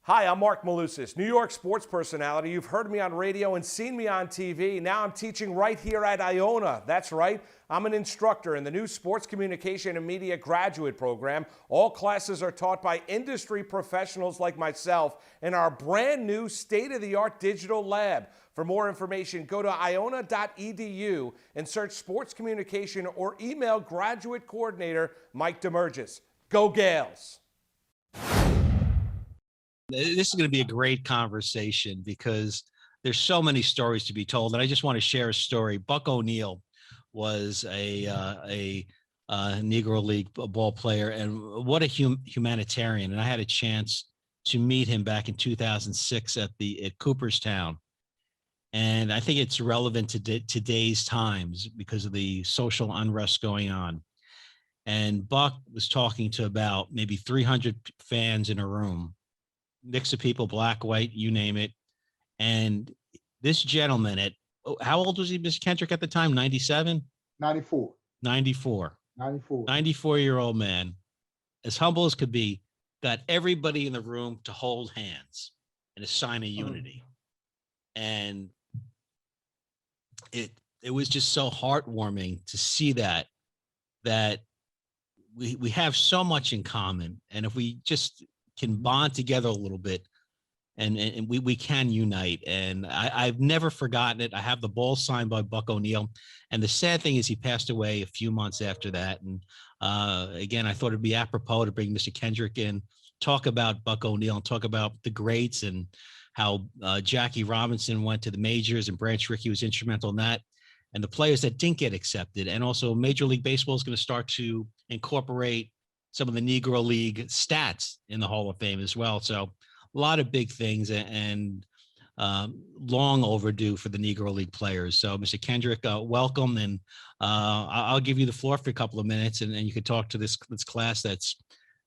Hi, I'm Mark Malusis, New York sports personality. You've heard me on radio and seen me on TV. Now I'm teaching right here at Iona. That's right. I'm an instructor in the new Sports Communication and Media Graduate Program. All classes are taught by industry professionals like myself in our brand new state-of-the-art digital lab. For more information, go to iona.edu and search sports communication or email graduate coordinator Mike Demergis. Go Gales! This is going to be a great conversation because there's so many stories to be told, and I just want to share a story. Buck O'Neil was a Negro League ball player, and what a humanitarian. And I had a chance to meet him back in 2006 at Cooperstown, and I think it's relevant to today's times because of the social unrest going on. And Buck was talking to about maybe 300 fans in a room. Mix of people, black, white, you name it. And this gentleman how old was he, Mr. Kendrick, at the time? 97? 94. 94. 94. 94-year-old man, as humble as could be, got everybody in the room to hold hands in a sign of unity. And it was just so heartwarming to see that we have so much in common. And if we just can bond together a little bit and we can unite. And I've never forgotten it. I have the ball signed by Buck O'Neil. And the sad thing is he passed away a few months after that. And again, I thought it'd be apropos to bring Mr. Kendrick in, talk about Buck O'Neil and talk about the greats and how Jackie Robinson went to the majors and Branch Rickey was instrumental in that. And the players that didn't get accepted. And also Major League Baseball is going to start to incorporate some of the Negro League stats in the Hall of Fame as well. So a lot of big things and long overdue for the Negro League players. So Mr. Kendrick, welcome. And I'll give you the floor for a couple of minutes and you can talk to this class that's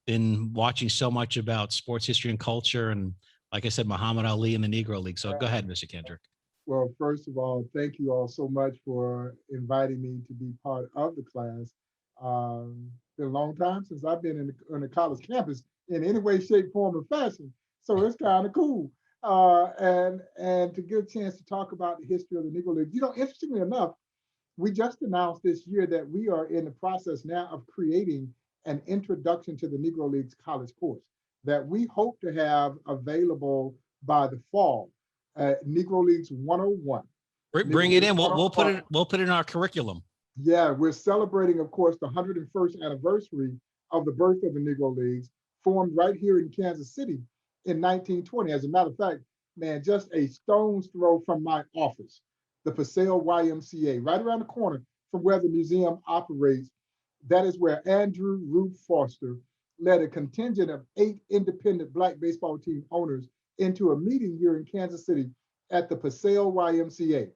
been watching so much about sports history and culture. And like I said, Muhammad Ali and the Negro League. So go ahead, Mr. Kendrick. Well, first of all, thank you all so much for inviting me to be part of the class. Been a long time since I've been on the college campus in any way, shape, form, or fashion. So it's kind of cool. And to get a chance to talk about the history of the Negro League. You know, interestingly enough, we just announced this year that we are in the process now of creating an introduction to the Negro League's college course that we hope to have available by the fall. Negro Leagues 101. Bring it in. We'll put it in our curriculum. Yeah, we're celebrating, of course, the 101st anniversary of the birth of the Negro Leagues, formed right here in Kansas City in 1920. As a matter of fact, man, just a stone's throw from my office, the Paseo YMCA, right around the corner from where the museum operates. That is where Andrew Rube Foster led a contingent of 8 independent Black baseball team owners into a meeting here in Kansas City at the Paseo YMCA.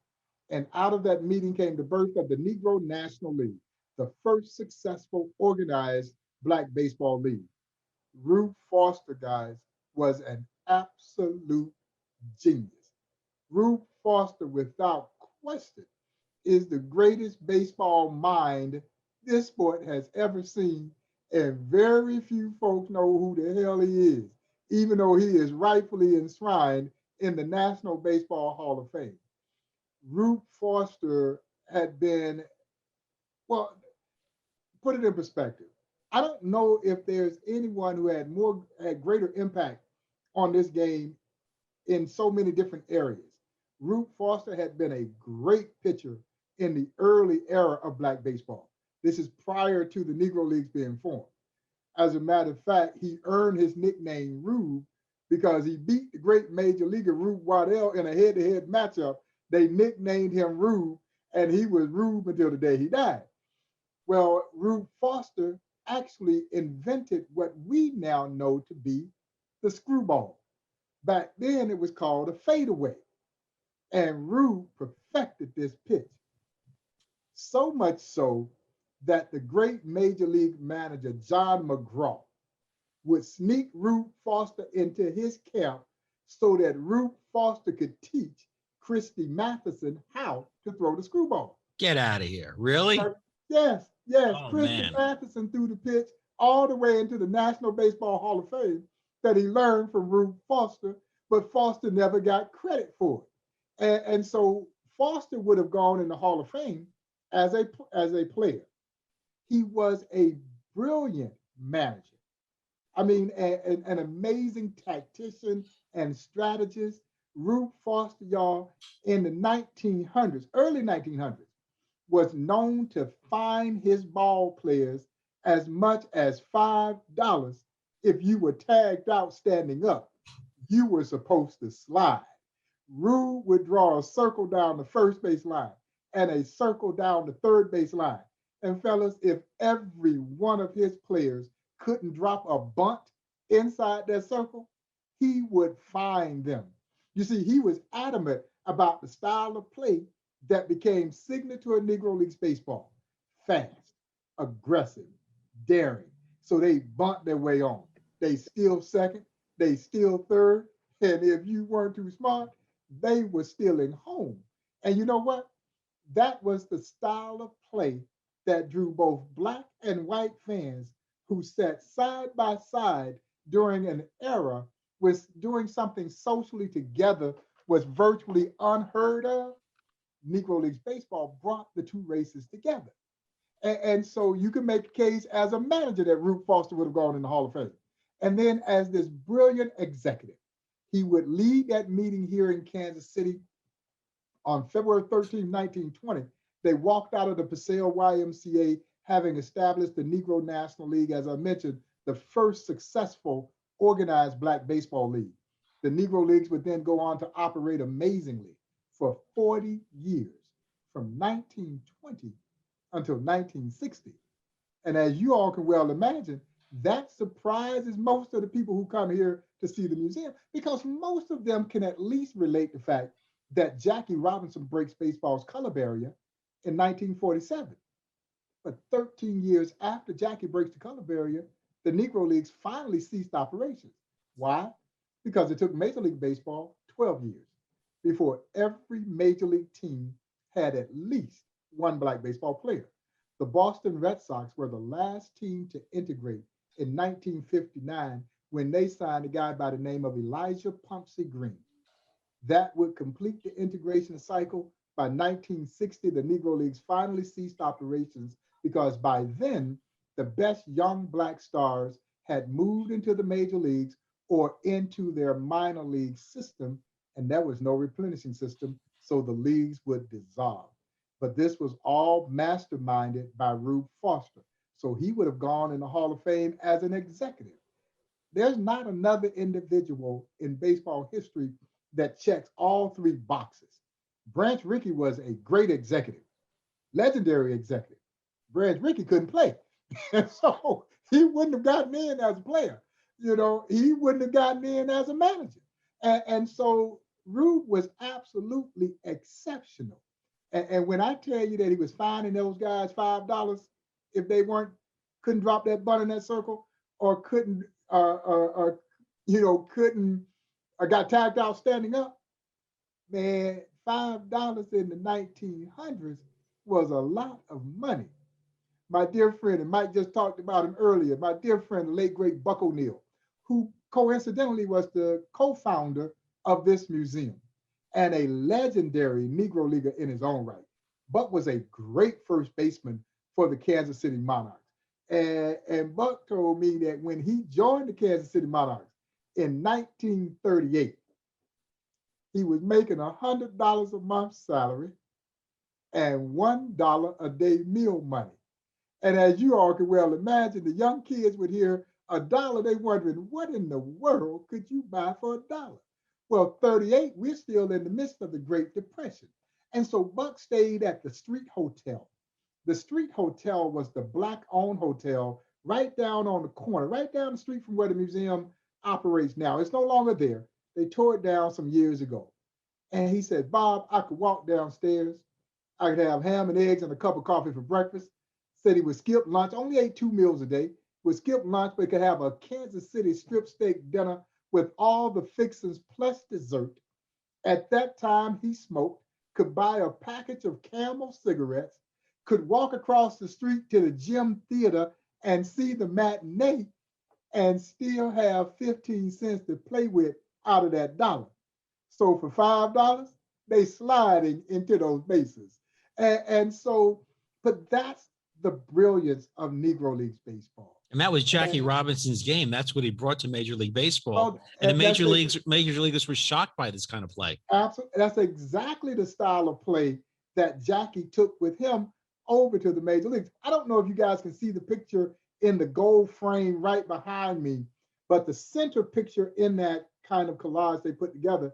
And out of that meeting came the birth of the Negro National League, the first successful organized Black baseball league. Rube Foster, guys, was an absolute genius. Rube Foster, without question, is the greatest baseball mind this sport has ever seen, and very few folks know who the hell he is, even though he is rightfully enshrined in the National Baseball Hall of Fame. Rube Foster had been, well, put it in perspective. I don't know if there's anyone who had greater impact on this game in so many different areas. Rube Foster had been a great pitcher in the early era of Black baseball. This is prior to the Negro Leagues being formed. As a matter of fact, he earned his nickname Rube because he beat the great major leaguer Rube Waddell in a head-to-head matchup. They nicknamed him Rube, and he was Rube until the day he died. Well, Rube Foster actually invented what we now know to be the screwball. Back then, it was called a fadeaway. And Rube perfected this pitch. So much so that the great major league manager, John McGraw, would sneak Rube Foster into his camp so that Rube Foster could teach Christy Matheson how to throw the screwball. Get out of here. Really? Yes. Oh, Christy Matheson threw the pitch all the way into the National Baseball Hall of Fame that he learned from Rube Foster, but Foster never got credit for it. And so Foster would have gone in the Hall of Fame as a player. He was a brilliant manager. I mean, an amazing tactician and strategist. Rube Foster, y'all, in the 1900s, early 1900s, was known to fine his ball players as much as $5 if you were tagged out standing up. You were supposed to slide. Rube would draw a circle down the first base line and a circle down the third base line. And fellas, if every one of his players couldn't drop a bunt inside that circle, he would fine them. You see, he was adamant about the style of play that became signature of Negro Leagues baseball. Fast, aggressive, daring. So they bunt their way on. They steal second, they steal third, and if you weren't too smart, they were stealing home. And you know what? That was the style of play that drew both Black and white fans who sat side by side during an era where doing something socially together was virtually unheard of. Negro Leagues baseball brought the two races together. And so you can make a case as a manager that Rube Foster would have gone in the Hall of Fame. And then as this brilliant executive, he would lead that meeting here in Kansas City on February 13, 1920. They walked out of the Paseo YMCA having established the Negro National League, as I mentioned, the first successful organized Black baseball league. The Negro Leagues would then go on to operate amazingly for 40 years, from 1920 until 1960. And as you all can well imagine, that surprises most of the people who come here to see the museum, because most of them can at least relate the fact that Jackie Robinson breaks baseball's color barrier in 1947. But 13 years after Jackie breaks the color barrier, the Negro Leagues finally ceased operations. Why? Because it took Major League Baseball 12 years before every Major League team had at least one Black baseball player. The Boston Red Sox were the last team to integrate in 1959 when they signed a guy by the name of Elijah Pumpsie Green. That would complete the integration cycle. By 1960, the Negro Leagues finally ceased operations because by then, the best young Black stars had moved into the major leagues or into their minor league system, and there was no replenishing system, so the leagues would dissolve. But this was all masterminded by Rube Foster. So he would have gone in the Hall of Fame as an executive. There's not another individual in baseball history that checks all three boxes. Branch Rickey was a great executive, legendary executive. Branch Rickey couldn't play. And so he wouldn't have gotten in as a player. You know, he wouldn't have gotten in as a manager. And so Rube was absolutely exceptional. And when I tell you that he was fining those guys $5 if they couldn't drop that bunt in that circle, or couldn't got tagged out standing up, man, $5 in the 1900s was a lot of money. My dear friend, and Mike just talked about him earlier, my dear friend, the late great Buck O'Neill, who coincidentally was the co-founder of this museum and a legendary Negro leaguer in his own right. Buck was a great first baseman for the Kansas City Monarchs. And Buck told me that when he joined the Kansas City Monarchs in 1938, he was making $100 a month salary and $1 a day meal money. And as you all can well imagine, the young kids would hear $1, they wondering, what in the world could you buy for $1? Well, 38, we're still in the midst of the Great Depression. And so Buck stayed at the Street Hotel. The Street Hotel was the Black-owned hotel right down on the corner, right down the street from where the museum operates now. It's no longer there. They tore it down some years ago. And he said, Bob, I could walk downstairs. I could have ham and eggs and a cup of coffee for breakfast. Said he would skip lunch, only ate 2 meals a day, would skip lunch, but could have a Kansas City strip steak dinner with all the fixings plus dessert. At that time, he smoked, could buy a package of Camel cigarettes, could walk across the street to the Gym Theater and see the matinee, and still have 15 cents to play with out of that dollar. So for $5, they sliding into those bases. And so, but that's the brilliance of Negro Leagues baseball. And that was Jackie And, Robinson's game. That's what he brought to Major League Baseball. well, And the that's major leaguers were shocked by this kind of play. absolutely, that's exactly the style of play that Jackie took with him over to the major leagues. I don't know if you guys can see the picture in the gold frame right behind me, but the center picture in that kind of collage they put together,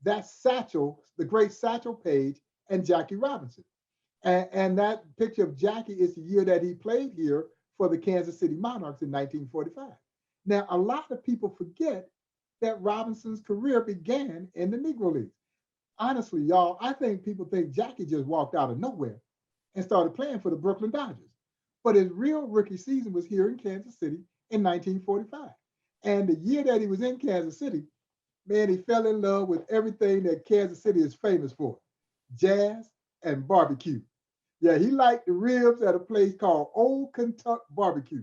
that's Satchel, the great Satchel Paige, and Jackie Robinson. And that picture of Jackie is the year that he played here for the Kansas City Monarchs in 1945. Now, a lot of people forget that Robinson's career began in the Negro Leagues. Honestly, y'all, I think people think Jackie just walked out of nowhere and started playing for the Brooklyn Dodgers. But his real rookie season was here in Kansas City in 1945. And the year that he was in Kansas City, man, he fell in love with everything that Kansas City is famous for, jazz and barbecue. Yeah, he liked the ribs at a place called Old Kentucky Barbecue.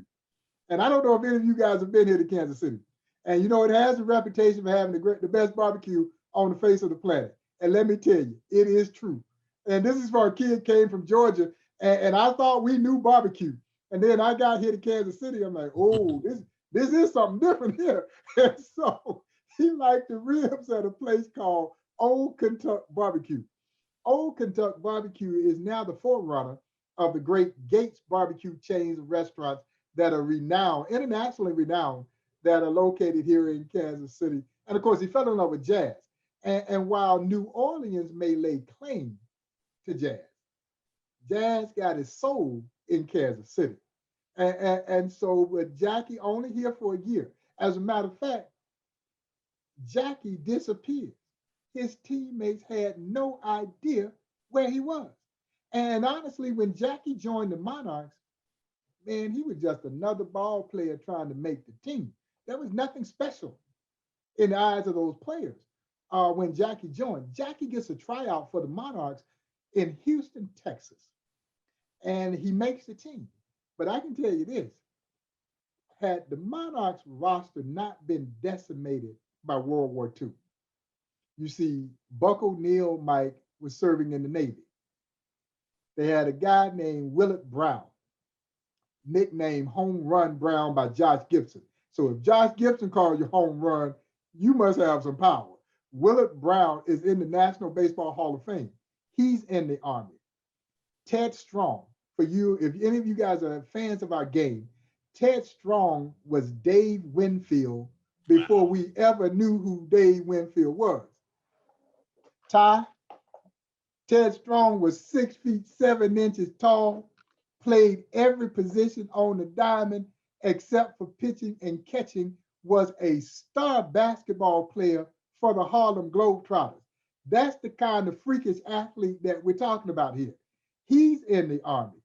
And I don't know if any of you guys have been here to Kansas City. And you know, it has a reputation for having the best barbecue on the face of the planet. And let me tell you, it is true. And this is for a kid came from Georgia, and I thought we knew barbecue. And then I got here to Kansas City. I'm like, oh, this is something different here. And so he liked the ribs at a place called Old Kentucky Barbecue. Old Kentucky Barbecue is now the forerunner of the great Gates barbecue chains of restaurants that are renowned, internationally renowned, that are located here in Kansas City. And of course, he fell in love with jazz. And while New Orleans may lay claim to jazz, jazz got its soul in Kansas City. And so with Jackie only here for a year. As a matter of fact, Jackie disappeared. His teammates had no idea where he was. And honestly, when Jackie joined the Monarchs, man, he was just another ball player trying to make the team. There was nothing special in the eyes of those players when Jackie joined. Jackie gets a tryout for the Monarchs in Houston, Texas, and he makes the team. But I can tell you this, had the Monarchs roster not been decimated by World War II, you see, Buck O'Neill, Mike, was serving in the Navy. They had a guy named Willard Brown, nicknamed Home Run Brown by Josh Gibson. So if Josh Gibson called you home run, you must have some power. Willard Brown is in the National Baseball Hall of Fame. He's in the Army. Ted Strong, for you, if any of you guys are fans of our game, Ted Strong was Dave Winfield before we ever knew who Dave Winfield was. Ty, Ted Strong was 6 feet 7 inches tall, played every position on the diamond except for pitching and catching, was a star basketball player for the Harlem Globetrotters. That's the kind of freakish athlete that we're talking about here. He's in the Army.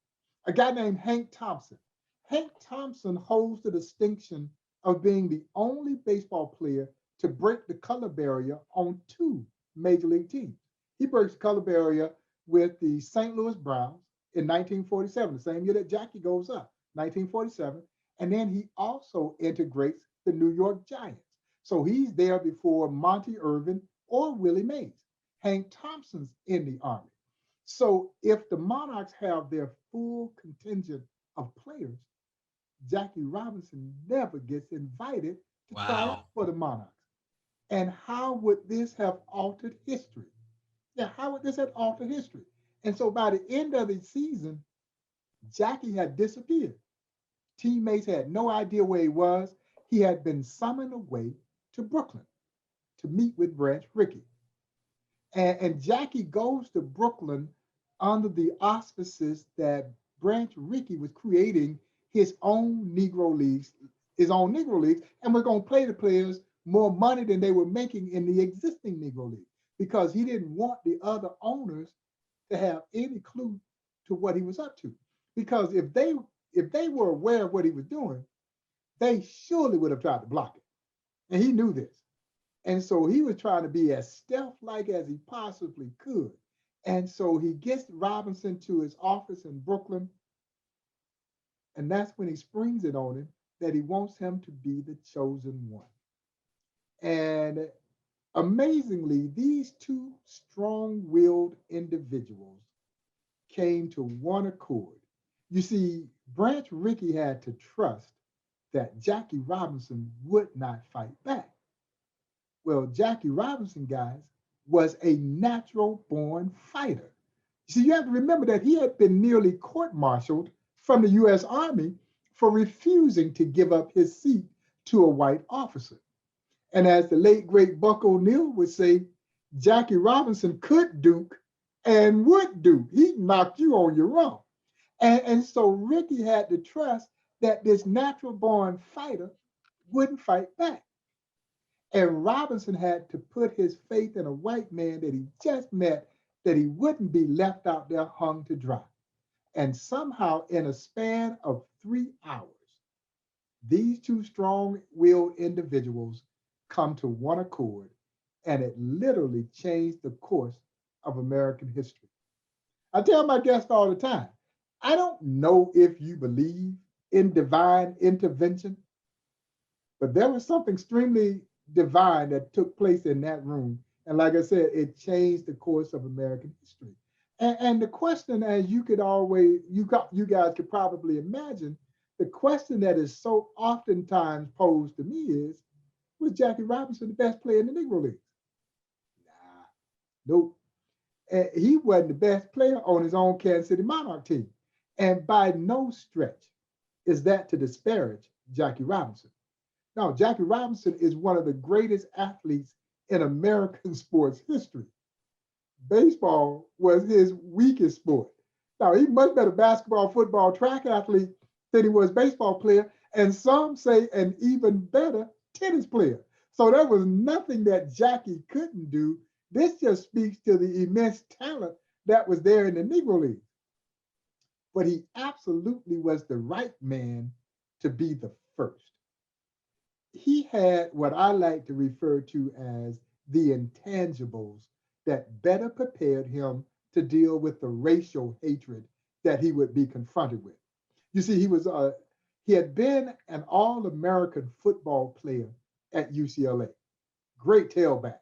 A guy named Hank Thompson. Hank Thompson holds the distinction of being the only baseball player to break the color barrier on 2 major league teams. He breaks the color barrier with the St. Louis Browns in 1947, the same year that Jackie goes up, 1947. And then he also integrates the New York Giants. So he's there before Monty Irvin or Willie Mays. Hank Thompson's in the Army. So if the Monarchs have their full contingent of players, Jackie Robinson never gets invited to try out for the Monarchs. And how would this have altered history? Yeah, how would this have altered history? And so by the end of the season, Jackie had disappeared. Teammates had no idea where he was. He had been summoned away to Brooklyn to meet with Branch Rickey. And Jackie goes to Brooklyn under the auspices that Branch Rickey was creating his own Negro leagues, and we're going to pay the players more money than they were making in the existing Negro league, because he didn't want the other owners to have any clue to what he was up to. Because if they were aware of what he was doing, they surely would have tried to block it. And he knew this. And so he was trying to be as stealth-like as he possibly could. And so he gets Robinson to his office in Brooklyn. And that's when he springs it on him that he wants him to be the chosen one. And amazingly, these two strong-willed individuals came to one accord. You see, Branch Rickey had to trust that Jackie Robinson would not fight back. Well, Jackie Robinson, guys, was a natural born fighter. See, you have to remember that he had been nearly court-martialed from the U.S. Army for refusing to give up his seat to a white officer. And as the late, great Buck O'Neill would say, Jackie Robinson could duke and would duke. He knocked you on your own. And so Ricky had to trust that this natural born fighter wouldn't fight back. And Robinson had to put his faith in a white man that he just met, that he wouldn't be left out there hung to dry. And somehow, in a span of 3 hours, these two strong-willed individuals come to one accord, and it literally changed the course of American history. I tell my guests all the time, I don't know if you believe in divine intervention, but there was something extremely divine that took place in that room. And like I said, it changed the course of American history. And the question, as you could always, you guys could probably imagine, the question that is so oftentimes posed to me is, was Jackie Robinson the best player in the Negro Leagues? Nah, nope. And he wasn't the best player on his own Kansas City Monarch team. And by no stretch is that to disparage Jackie Robinson. Now, Jackie Robinson is one of the greatest athletes in American sports history. Baseball was his weakest sport. Now, he's much better basketball, football, track athlete than he was baseball player, and some say an even better tennis player. So there was nothing that Jackie couldn't do. This just speaks to the immense talent that was there in the Negro League. But he absolutely was the right man to be the first. He had what I like to refer to as the intangibles that better prepared him to deal with the racial hatred that he would be confronted with. You see, he had been an All-American football player at UCLA. Great tailback.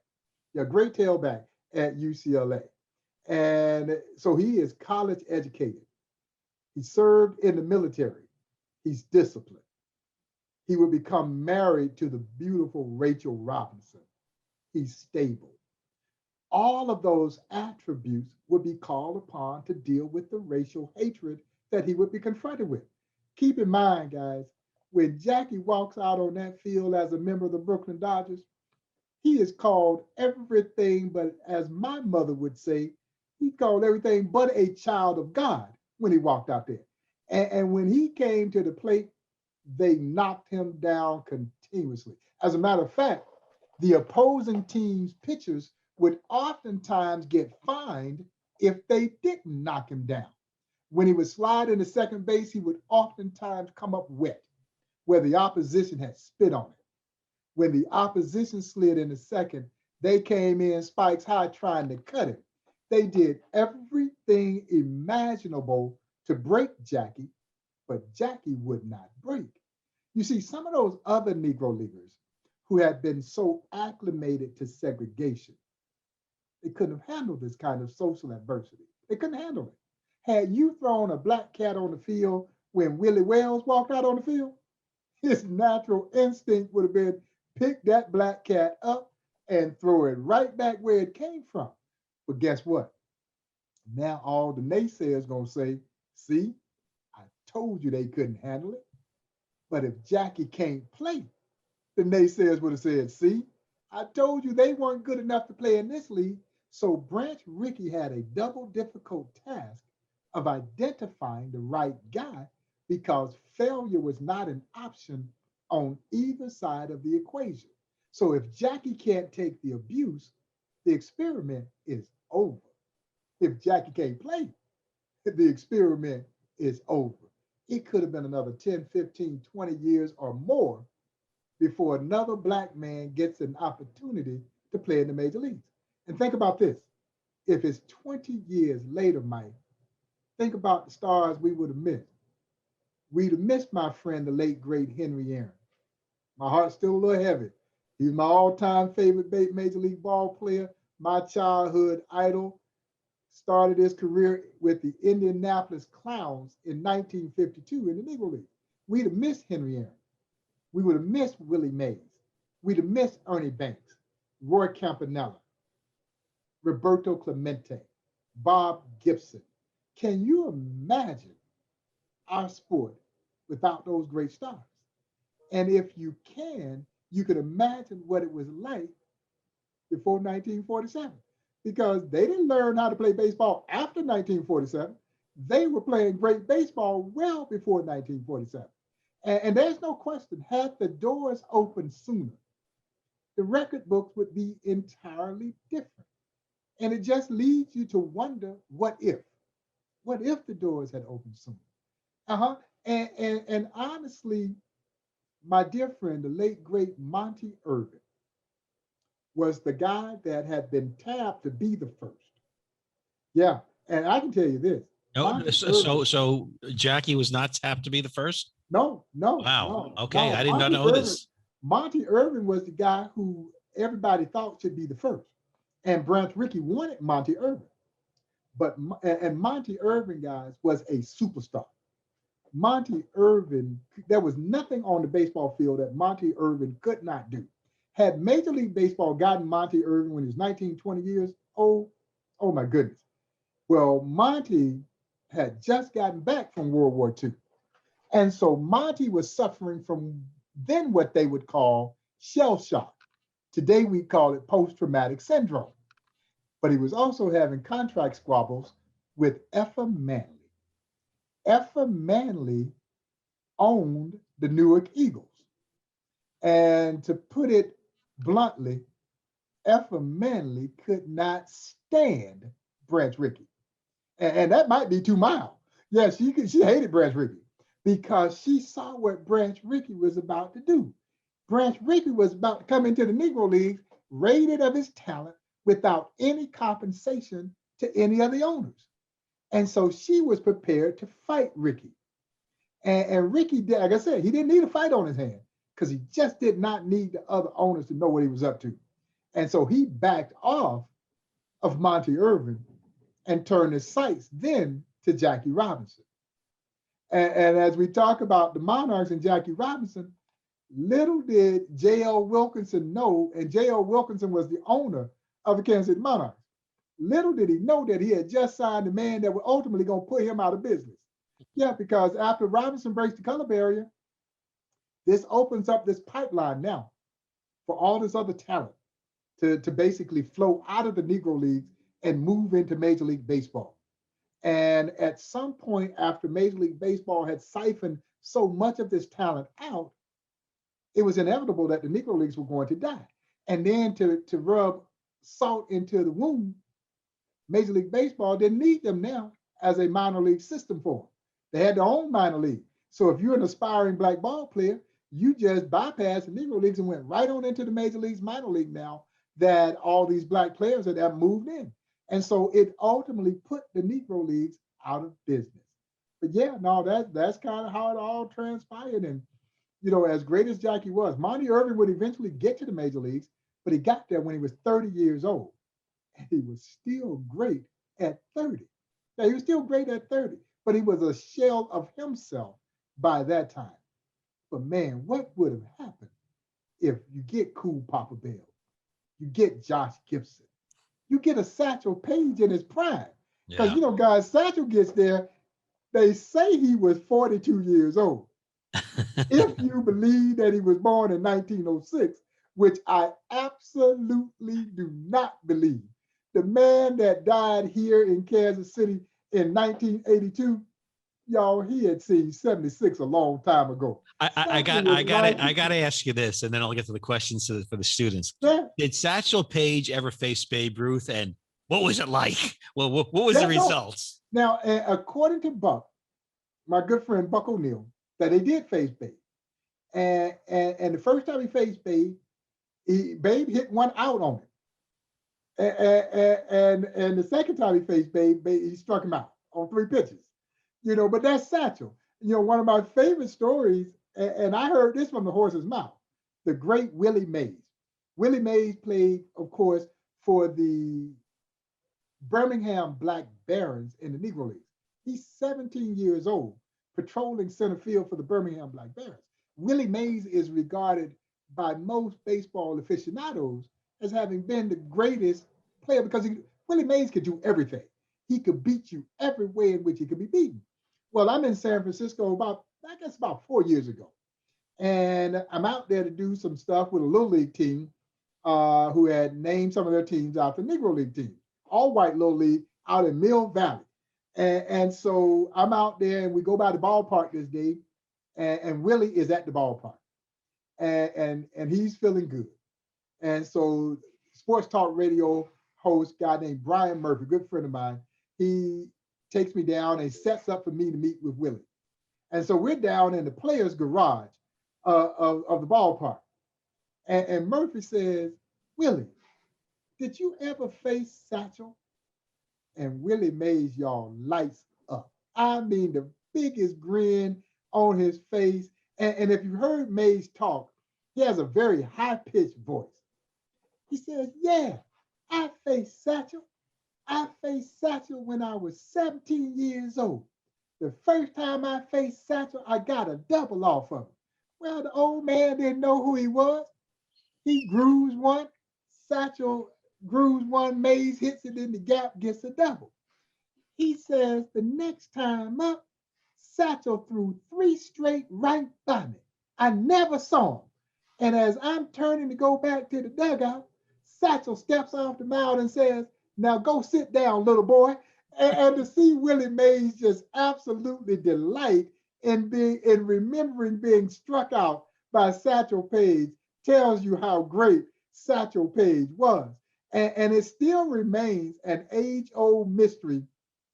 Yeah, great tailback at UCLA. And so he is college educated. He served in the military. He's disciplined. He would become married to the beautiful Rachel Robinson. He's stable. All of those attributes would be called upon to deal with the racial hatred that he would be confronted with. Keep in mind, guys, when Jackie walks out on that field as a member of the Brooklyn Dodgers, he is called everything but, as my mother would say, he called everything but a child of God when he walked out there. And when he came to the plate, they knocked him down continuously. As a matter of fact, the opposing team's pitchers would oftentimes get fined if they didn't knock him down. When he would slide into second base, he would oftentimes come up wet, where the opposition had spit on it. When the opposition slid into second, they came in spikes high trying to cut him. They did everything imaginable to break Jackie, but Jackie would not break. You see, some of those other Negro leaguers who had been so acclimated to segregation, they couldn't have handled this kind of social adversity. They couldn't handle it. Had you thrown a black cat on the field when Willie Wells walked out on the field, his natural instinct would have been pick that black cat up and throw it right back where it came from. But guess what? Now all the naysayers gonna say, see, I told you they couldn't handle it. But if Jackie can't play, the naysayers would have said, see, I told you they weren't good enough to play in this league. So Branch Rickey had a double difficult task of identifying the right guy, because failure was not an option on either side of the equation. So if Jackie can't take the abuse, the experiment is over. If Jackie can't play, the experiment is over. It could have been another 10, 15, 20 years or more before another black man gets an opportunity to play in the major leagues. And think about this. If it's 20 years later, Mike, think about the stars we would have missed. we'd have missed my friend, the late, great Henry Aaron. My heart's still a little heavy. He's my all-time favorite Major League ball player, my childhood idol. Started his career with the Indianapolis Clowns in 1952 in the Negro League. We'd have missed Henry Aaron. We would have missed Willie Mays. We'd have missed Ernie Banks, Roy Campanella, Roberto Clemente, Bob Gibson. Can you imagine our sport without those great stars? And if you can, you could imagine what it was like before 1947, because they didn't learn how to play baseball after 1947. They were playing great baseball well before 1947. And there's no question, had the doors opened sooner, the record books would be entirely different. And it just leads you to wonder, what if? What if the doors had opened sooner? And honestly, my dear friend, the late, great Monty Irvin, was the guy that had been tapped to be the first. Yeah, and I can tell you this. No, so Jackie was not tapped to be the first? No. Wow. No, okay, no. I did not know this. Monty Irvin was the guy who everybody thought should be the first. And Branch Rickey wanted Monty Irvin. And Monty Irvin, guys, was a superstar. Monty Irvin, there was nothing on the baseball field that Monty Irvin could not do. Had Major League Baseball gotten Monty Irvin when he was 19, 20 years old, oh my goodness. Well, Monty had just gotten back from World War II. And so Monty was suffering from then what they would call shell shock. Today we call it post-traumatic syndrome. But he was also having contract squabbles with Effa Manley. Effa Manley owned the Newark Eagles. And to put it bluntly, Effa Manley could not stand Branch Rickey. And that might be too mild. Yeah, she hated Branch Rickey because she saw what Branch Rickey was about to do. Branch Rickey was about to come into the Negro Leagues, rated of his talent without any compensation to any of the owners. And so she was prepared to fight Rickey. And Rickey, like I said, he didn't need a fight on his hand because he just did not need the other owners to know what he was up to. And so he backed off of Monty Irvin and turned his sights then to Jackie Robinson. And as we talk about the Monarchs and Jackie Robinson, little did J.L. Wilkinson know, and J.L. Wilkinson was the owner of the Kansas City Monarchs. Little did he know that he had just signed a man that was ultimately going to put him out of business. Yeah, because after Robinson breaks the color barrier, this opens up this pipeline now for all this other talent to basically flow out of the Negro Leagues and move into Major League Baseball. And at some point after Major League Baseball had siphoned so much of this talent out, it was inevitable that the Negro Leagues were going to die. And then to rub salt into the wound, Major League Baseball didn't need them now as a minor league system for them. They had their own minor league. So if you're an aspiring black ball player, you just bypassed the Negro Leagues and went right on into the Major Leagues minor league now that all these black players have moved in. And so it ultimately put the Negro Leagues out of business. But yeah, no, that's kind of how it all transpired. And, you know, as great as Jackie was, Monty Irvin would eventually get to the Major Leagues, but he got there when he was 30 years old. And he was still great at 30. Now, he was still great at 30, but he was a shell of himself by that time. But man, what would have happened if you get Cool Papa Bell, you get Josh Gibson, you get a Satchel Paige in his prime? Because, you know, guys, Satchel gets there, they say he was 42 years old. If you believe that he was born in 1906, which I absolutely do not believe. The man that died here in Kansas City in 1982, y'all, he had seen 76 a long time ago. I gotta ask you this, and then I'll get to the questions for the students. Yeah. Did Satchel Paige ever face Babe Ruth, and what was it like? Well, what was the results? Now, according to Buck, my good friend Buck O'Neill, that they did face Babe, and the first time he faced Babe, Babe hit one out on him. And the second time he faced Babe, he struck him out on 3 pitches. You know, but that's Satchel. one of my favorite stories, and I heard this from the horse's mouth, the great Willie Mays. Willie Mays played, of course, for the Birmingham Black Barons in the Negro Leagues. He's 17 years old, patrolling center field for the Birmingham Black Barons. Willie Mays is regarded by most baseball aficionados as having been the greatest player because Willie Mays could do everything. He could beat you every way in which he could be beaten. Well, I'm in San Francisco about 4 years ago. And I'm out there to do some stuff with a little league team who had named some of their teams out the Negro League team, all white little league out in Mill Valley. And so I'm out there and we go by the ballpark this day and Willie is at the ballpark and he's feeling good. And so sports talk radio host, guy named Brian Murphy, good friend of mine, he takes me down and sets up for me to meet with Willie. And so we're down in the players' garage of the ballpark. And Murphy says, Willie, did you ever face Satchel? And Willie Mays, y'all, lights up. I mean, the biggest grin on his face. And if you heard Mays talk, he has a very high-pitched voice. He says, yeah, I faced Satchel. I faced Satchel when I was 17 years old. The first time I faced Satchel, I got a double off of him. Well, the old man didn't know who he was. He grooves one, Satchel grooves one, Mays hits it in the gap, gets a double. He says the next time up, Satchel threw 3 straight right by me. I never saw him. And as I'm turning to go back to the dugout, Satchel steps off the mound and says, now go sit down, little boy. And to see Willie Mays just absolutely delight in remembering being struck out by Satchel Paige tells you how great Satchel Paige was. And it still remains an age-old mystery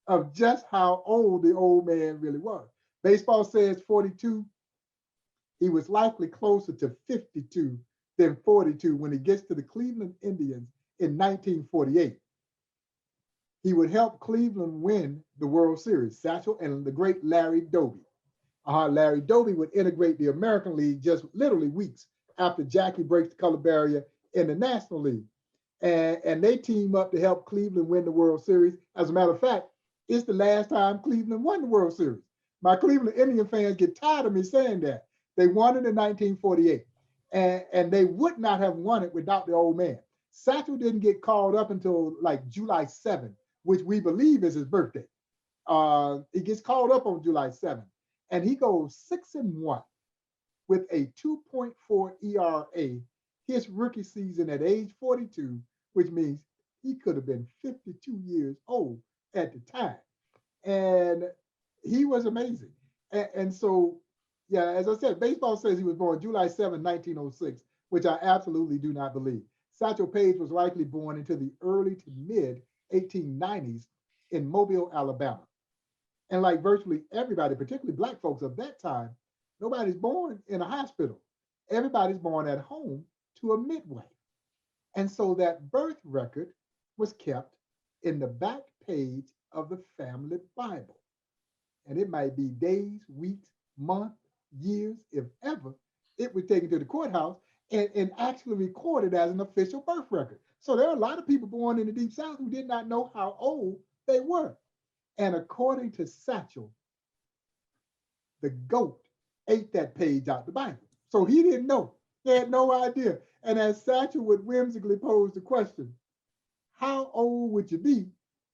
of just how old the old man really was. Baseball says 42. He was likely closer to 52 than 42 when he gets to the Cleveland Indians in 1948. He would help Cleveland win the World Series, Satchel and the great Larry Doby. Larry Doby would integrate the American League just literally weeks after Jackie breaks the color barrier in the National League. And they team up to help Cleveland win the World Series. As a matter of fact, it's the last time Cleveland won the World Series. My Cleveland Indian fans get tired of me saying that. They won it in 1948. And they would not have won it without the old man. Satchel didn't get called up until like July 7th, which we believe is his birthday. He gets called up on July 7th. And he goes 6-1 with a 2.4 ERA his rookie season at age 42, which means he could have been 52 years old at the time. And he was amazing. And so, yeah, as I said, baseball says he was born July 7, 1906, which I absolutely do not believe. Satchel Paige was likely born into the early to mid 1890s in Mobile, Alabama. And like virtually everybody, particularly Black folks of that time, nobody's born in a hospital. Everybody's born at home to a midwife. And so that birth record was kept in the back page of the family Bible. And it might be days, weeks, months, years, if ever, it was taken to the courthouse and actually recorded as an official birth record. So there are a lot of people born in the Deep South who did not know how old they were. And according to Satchel, the goat ate that page out the Bible. So he didn't know. He had no idea. And as Satchel would whimsically pose the question, how old would you be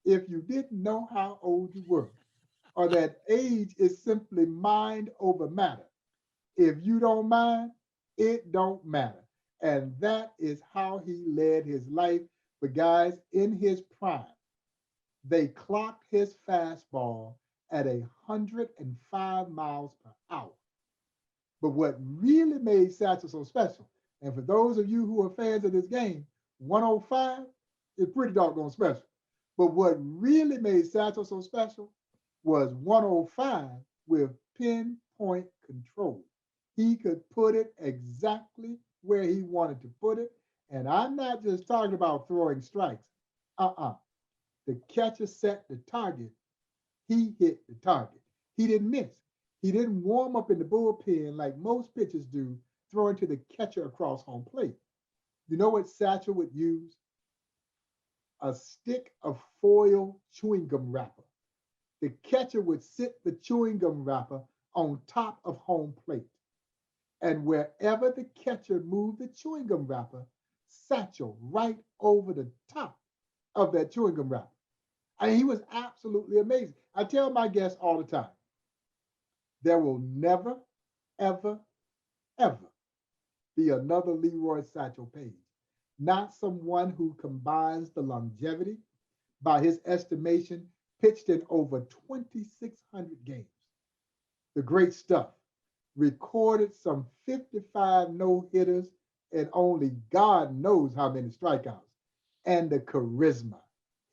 if you didn't know how old you were? Or that age is simply mind over matter. If you don't mind, it don't matter. And that is how he led his life. But guys, in his prime, they clocked his fastball at 105 miles per hour. But what really made Satchel so special, and for those of you who are fans of this game, 105 is pretty doggone special. But what really made Satchel so special was 105 with pinpoint control. He could put it exactly where he wanted to put it. And I'm not just talking about throwing strikes. The catcher set the target. He hit the target. He didn't miss. He didn't warm up in the bullpen like most pitchers do, throwing to the catcher across home plate. You know what Satchel would use? A stick of foil chewing gum wrapper. The catcher would sit the chewing gum wrapper on top of home plate. And wherever the catcher moved the chewing gum wrapper, Satchel right over the top of that chewing gum wrapper. And he was absolutely amazing. I tell my guests all the time, there will never, ever, ever be another Leroy Satchel Paige. Not someone who combines the longevity, by his estimation, pitched in over 2,600 games. The great stuff, recorded some 55 no-hitters and only God knows how many strikeouts. And the charisma,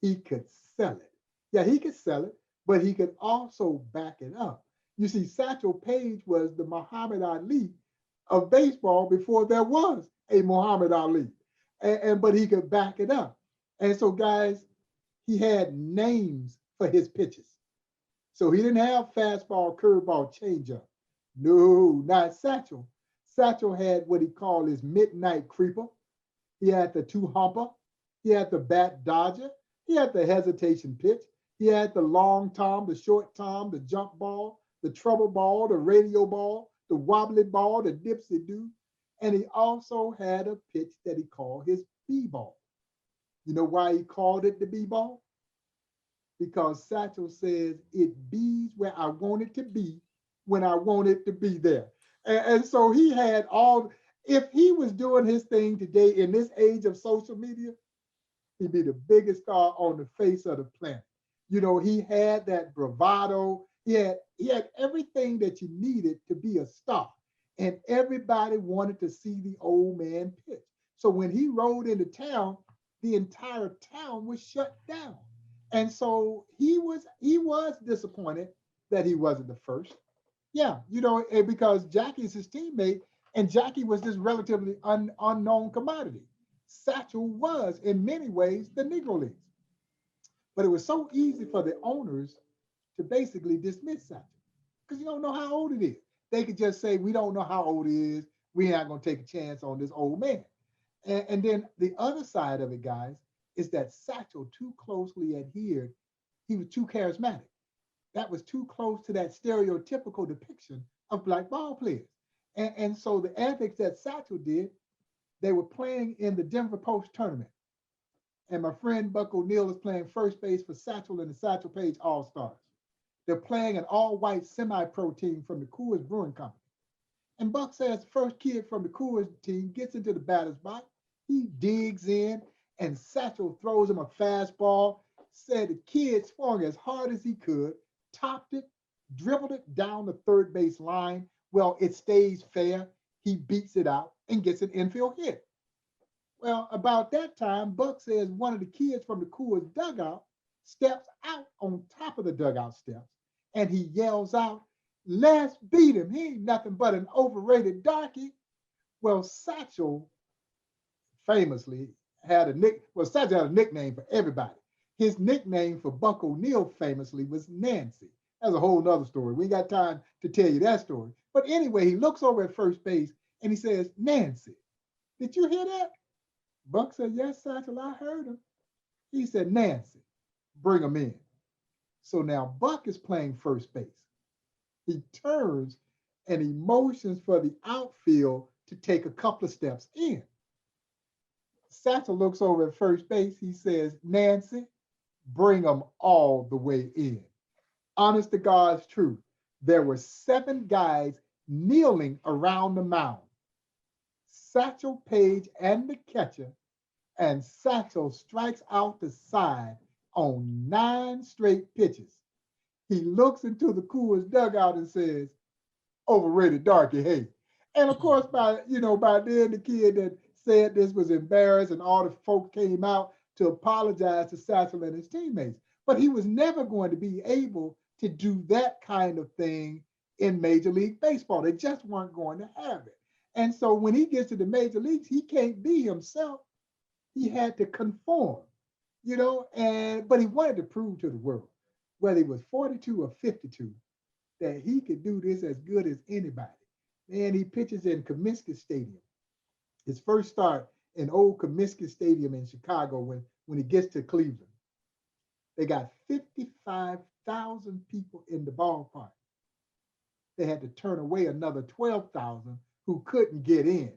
he could sell it. Yeah, he could sell it, but he could also back it up. You see, Satchel Paige was the Muhammad Ali of baseball before there was a Muhammad Ali. But he could back it up. And so, guys, he had names for his pitches. So he didn't have fastball, curveball, changeup. No, not Satchel. Satchel had what he called his midnight creeper. He had the two-humper. He had the bat dodger. He had the hesitation pitch. He had the long tom, the short tom, the jump ball, the trouble ball, the radio ball, the wobbly ball, the dipsy-do. And he also had a pitch that he called his b-ball. You know why he called it the b-ball? Because Satchel says it bees where I want it to be when I want it to be there. And so he had all, if he was doing his thing today in this age of social media, he'd be the biggest star on the face of the planet. You know, he had that bravado. He had everything that you needed to be a star. And everybody wanted to see the old man pitch. So when he rode into town, the entire town was shut down. And so he was disappointed that he wasn't the first. Yeah, you know, because Jackie's his teammate, and Jackie was this relatively unknown commodity. Satchel was, in many ways, the Negro Leagues. But it was so easy for the owners to basically dismiss Satchel because you don't know how old it is. They could just say, we don't know how old he is. We're not going to take a chance on this old man. And then the other side of it, guys, is that Satchel too closely adhered. He was too charismatic. That was too close to that stereotypical depiction of black ball players. And so the antics that Satchel did, they were playing in the Denver Post tournament. And my friend Buck O'Neill is playing first base for Satchel and the Satchel Paige All-Stars. They're playing an all-white semi-pro team from the Coors Brewing Company. And Buck says the first kid from the Coors team gets into the batter's box. He digs in, and Satchel throws him a fastball. Said the kid swung as hard as he could, topped it, dribbled it down the third base line. Well, it stays fair. He beats it out and gets an infield hit. Well, about that time, Buck says one of the kids from the Coors dugout steps out on top of the dugout steps, and he yells out, "Let's beat him. He ain't nothing but an overrated darky." Well, Satchel famously had a nickname for everybody. His nickname for Buck O'Neill famously was Nancy. That's a whole nother story. We ain't got time to tell you that story. But anyway, he looks over at first base and he says, "Nancy, did you hear that?" Buck said, "Yes, Satchel, I heard him." He said, "Nancy, bring him in." So now Buck is playing first base. He turns and he motions for the outfield to take a couple of steps in. Satchel looks over at first base. He says, "Nancy, bring them all the way in." Honest to God's truth, there were 7 guys kneeling around the mound. Satchel Paige and the catcher, and Satchel strikes out the side on 9 straight pitches. He looks into the Coors dugout and says, "Overrated darky, hey." And of course, by then the kid that said this was embarrassed, and all the folks came out to apologize to Satchel and his teammates. But he was never going to be able to do that kind of thing in Major League Baseball. They just weren't going to have it. And so when he gets to the major leagues, he can't be himself. He had to conform, but he wanted to prove to the world, whether he was 42 or 52, that he could do this as good as anybody. Man, he pitches in Comiskey Stadium. His first start in old Comiskey Stadium in Chicago when he gets to Cleveland. They got 55,000 people in the ballpark. They had to turn away another 12,000 who couldn't get in,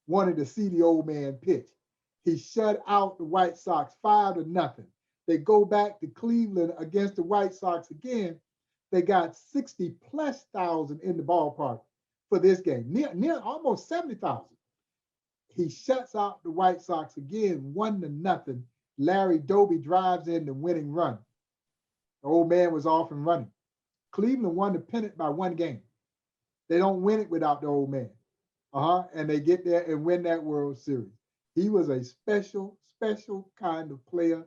wanted to see the old man pitch. He shut out the White Sox 5-0. They go back to Cleveland against the White Sox again. They got 60+ thousand in the ballpark for this game, near almost 70,000. He shuts out the White Sox again, 1-0. Larry Doby drives in the winning run. The old man was off and running. Cleveland won the pennant by 1 game. They don't win it without the old man. And they get there and win that World Series. He was a special kind of player.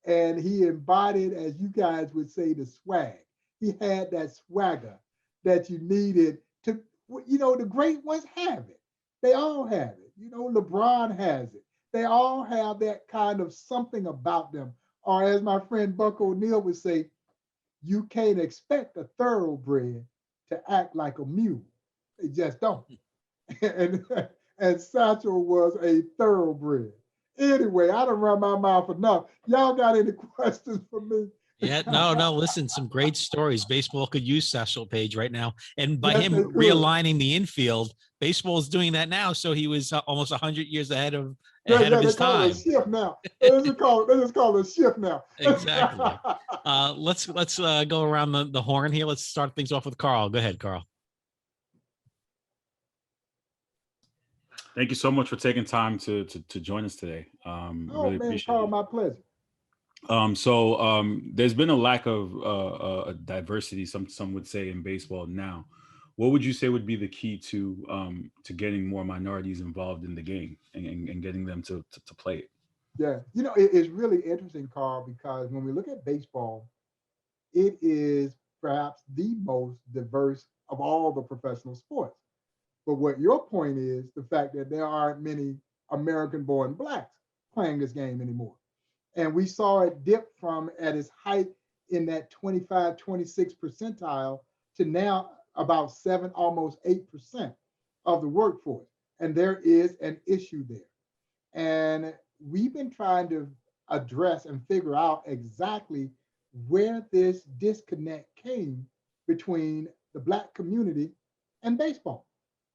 And he embodied, as you guys would say, the swag. He had that swagger that you needed to, the great ones have it. They all have it. LeBron has it. They all have that kind of something about them. Or as my friend Buck O'Neil would say, you can't expect a thoroughbred to act like a mule. They just don't. and Satchel was a thoroughbred. Anyway, I done run my mouth enough. Y'all got any questions for me? Yeah, no. Listen, some great stories. Baseball could use Satchel Paige right now, and by Yes, him they could. realigning the infield, baseball is doing that now. So he was almost 100 years ahead of his They call time. it a shift now. They just call it a shift now. Exactly. Let's go around the horn here. Let's start things off with Carl. Go ahead, Carl. Thank you so much for taking time to join us today. Really appreciate Carl, it. my pleasure. There's been a lack of diversity, some would say, in baseball now. What would you say would be the key to getting more minorities involved in the game and getting them to play it? Yeah, it's really interesting, Carl, because when we look at baseball, it is perhaps the most diverse of all the professional sports. But what your point is, the fact that there aren't many American-born Blacks playing this game anymore. And we saw it dip from at its height in that 25, 26 percentile to now about 7, almost 8% of the workforce. And there is an issue there. And we've been trying to address and figure out exactly where this disconnect came between the Black community and baseball.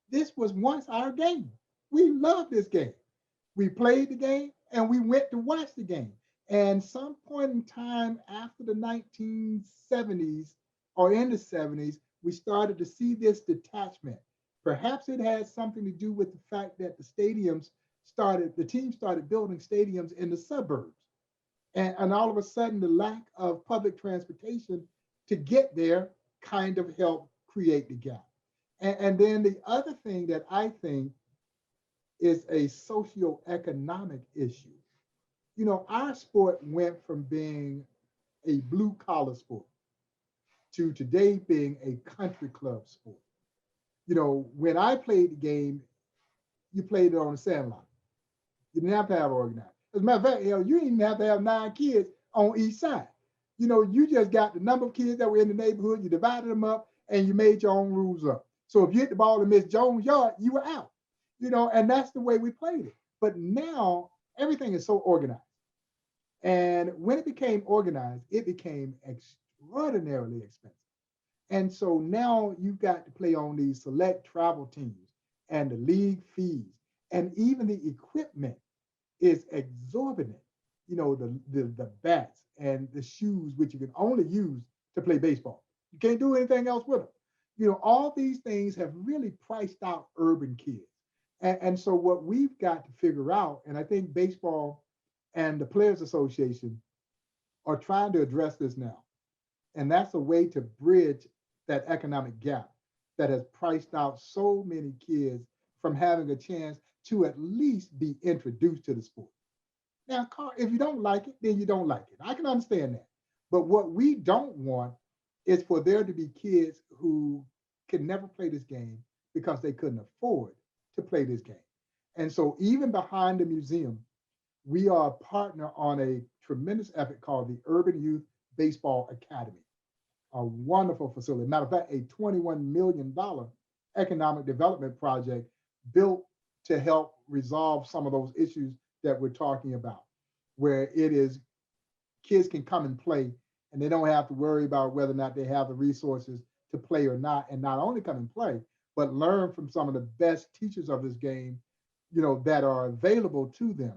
This was once our game. We loved this game. We played the game and we went to watch the game. And some point in time after the 1970s or in the 70s, we started to see this detachment. Perhaps it had something to do with the fact that the team started building stadiums in the suburbs. And all of a sudden, the lack of public transportation to get there kind of helped create the gap. And then the other thing that I think is a socioeconomic issue. Our sport went from being a blue collar sport to today being a country club sport. When I played the game, you played it on the sandlot. You didn't have to have organized. As a matter of fact, you didn't even have to have 9 kids on each side. You just got the number of kids that were in the neighborhood, you divided them up, and you made your own rules up. So if you hit the ball in Miss Jones' yard, you were out. And that's the way we played it. But now everything is so organized. And when it became organized, it became extraordinarily expensive. And so now you've got to play on these select travel teams and the league fees, and even the equipment is exorbitant. The bats and the shoes, which you can only use to play baseball. You can't do anything else with them. All these things have really priced out urban kids. And so what we've got to figure out, and I think baseball and the Players Association are trying to address this now. And that's a way to bridge that economic gap that has priced out so many kids from having a chance to at least be introduced to the sport. Now, Carl, if you don't like it, then you don't like it. I can understand that. But what we don't want is for there to be kids who can never play this game because they couldn't afford to play this game. And so even behind the museum, we are a partner on a tremendous effort called the Urban Youth Baseball Academy. a wonderful facility. Matter of fact, a $21 million economic development project built to help resolve some of those issues that we're talking about, where it is kids can come and play and they don't have to worry about whether or not they have the resources to play or not, and not only come and play, but learn from some of the best teachers of this game, that are available to them.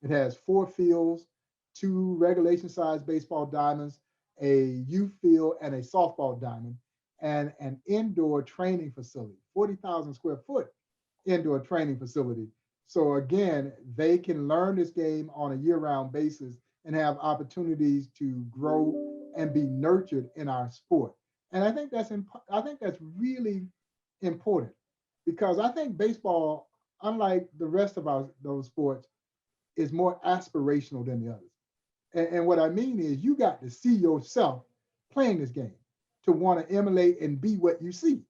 It has 4 fields, 2 regulation size baseball diamonds, a youth field and a softball diamond, and an indoor training facility, 40,000 square foot indoor training facility. So again, they can learn this game on a year-round basis and have opportunities to grow and be nurtured in our sport. And I think that's really important, because I think baseball, unlike the rest of those sports, is more aspirational than the others. And what I mean is, you got to see yourself playing this game to want to emulate and be what you see.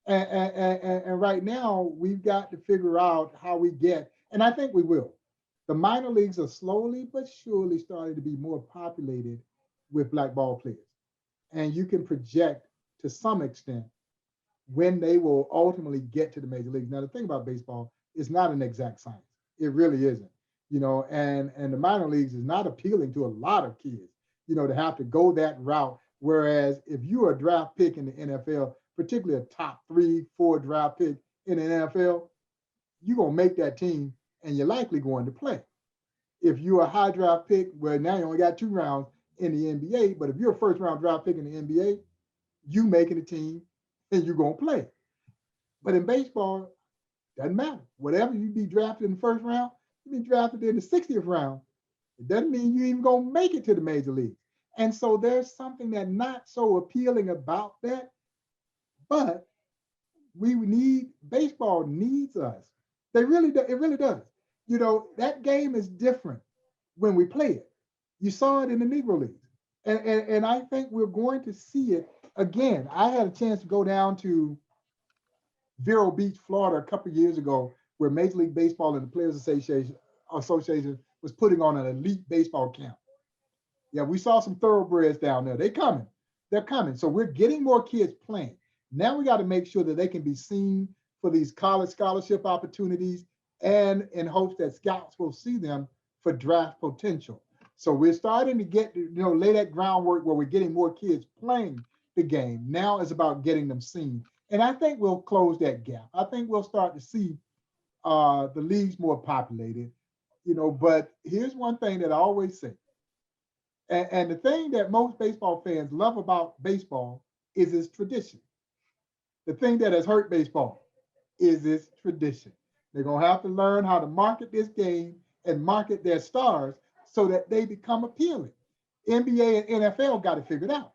And right now, we've got to figure out how we get, and I think we will. The minor leagues are slowly but surely starting to be more populated with black ball players. And you can project to some extent when they will ultimately get to the major leagues. Now, the thing about baseball is not an exact science. It really isn't. And the minor leagues is not appealing to a lot of kids, to have to go that route. Whereas if you're a draft pick in the NFL, particularly a top 3-4 draft pick in the NFL, you're going to make that team and you're likely going to play. If you're a high draft pick, well, now you only got 2 rounds in the NBA, but if you're a first round draft pick in the NBA, you making the team and you're going to play. But in baseball, doesn't matter. Whatever you be drafted in the first round, you be drafted in the 60th round. It doesn't mean you even going to make it to the major league. And so there's something that not so appealing about that, but baseball needs us. It really does. That game is different when we play it. You saw it in the Negro Leagues. And I think we're going to see it again. I had a chance to go down to Vero Beach, Florida a couple of years ago, where Major League Baseball and the Players Association was putting on an elite baseball camp. Yeah, we saw some thoroughbreds down there. They're coming. So we're getting more kids playing. Now we got to make sure that they can be seen for these college scholarship opportunities, and in hopes that scouts will see them for draft potential. So we're starting to get, lay that groundwork where we're getting more kids playing the game. Now it's about getting them seen. And I think we'll close that gap. I think we'll start to see the leagues more populated, but here's one thing that I always say. And the thing that most baseball fans love about baseball is its tradition. The thing that has hurt baseball is its tradition. They're going to have to learn how to market this game and market their stars so that they become appealing. NBA and NFL got to figure it out.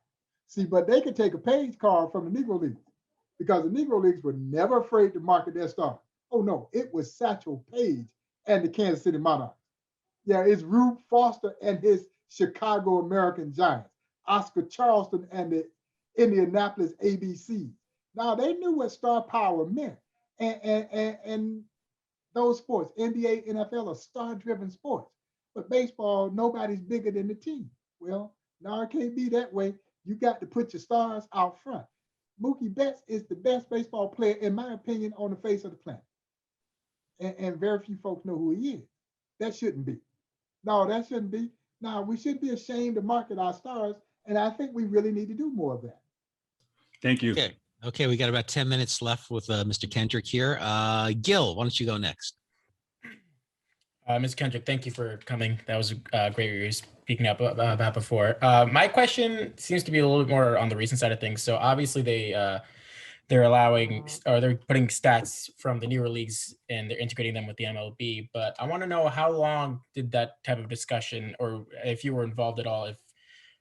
See, but they could take a page card from the Negro Leagues, because the Negro Leagues were never afraid to market their stars. Oh no, it was Satchel Paige and the Kansas City Monarchs. Yeah, it's Rube Foster and his Chicago American Giants, Oscar Charleston and the Indianapolis ABC. Now they knew what star power meant. And those sports, NBA, NFL, are star-driven sports. But baseball, nobody's bigger than the team. Well, now it can't be that way. You got to put your stars out front. Mookie Betts is the best baseball player, in my opinion, on the face of the planet. And very few folks know who he is. That shouldn't be. No, that shouldn't be. No, we should be ashamed to market our stars. And I think we really need to do more of that. Thank you. Okay, we got about 10 minutes left with Mr. Kendrick here. Gil, why don't you go next? Ms. Kendrick, thank you for coming. That was great what you were speaking up about before. My question seems to be a little bit more on the recent side of things. So obviously they're allowing, or they're putting stats from the newer leagues and they're integrating them with the MLB. But I want to know, how long did that type of discussion, or if you were involved at all,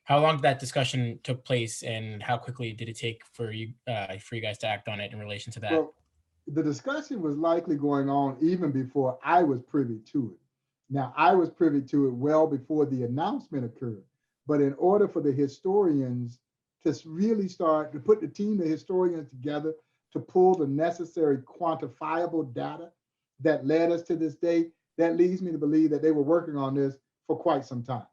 how long that discussion took place, and how quickly did it take for you guys to act on it in relation to that? Well, the discussion was likely going on even before I was privy to it. Now, I was privy to it well before the announcement occurred. But in order for the historians to really start to put the team of historians together to pull the necessary quantifiable data that led us to this day, that leads me to believe that they were working on this for quite some time.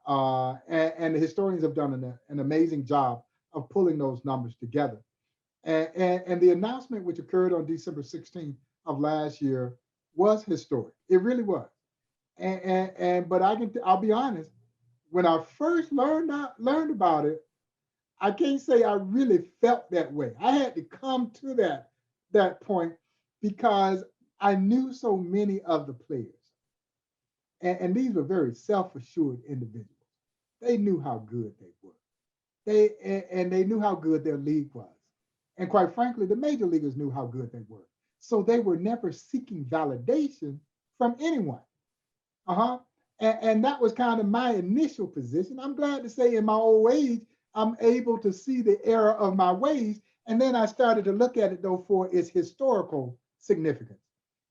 And the historians have done an amazing job of pulling those numbers together. And the announcement, which occurred on December 16th of last year, was historic. It really was. But I'll be honest, when I first learned about it, I can't say I really felt that way. I had to come to that point because I knew so many of the players. And these were very self-assured individuals. They knew how good they were. They knew how good their league was. And quite frankly, the major leaguers knew how good they were. So they were never seeking validation from anyone. And that was kind of my initial position. I'm glad to say in my old age, I'm able to see the error of my ways. And then I started to look at it, though, for its historical significance.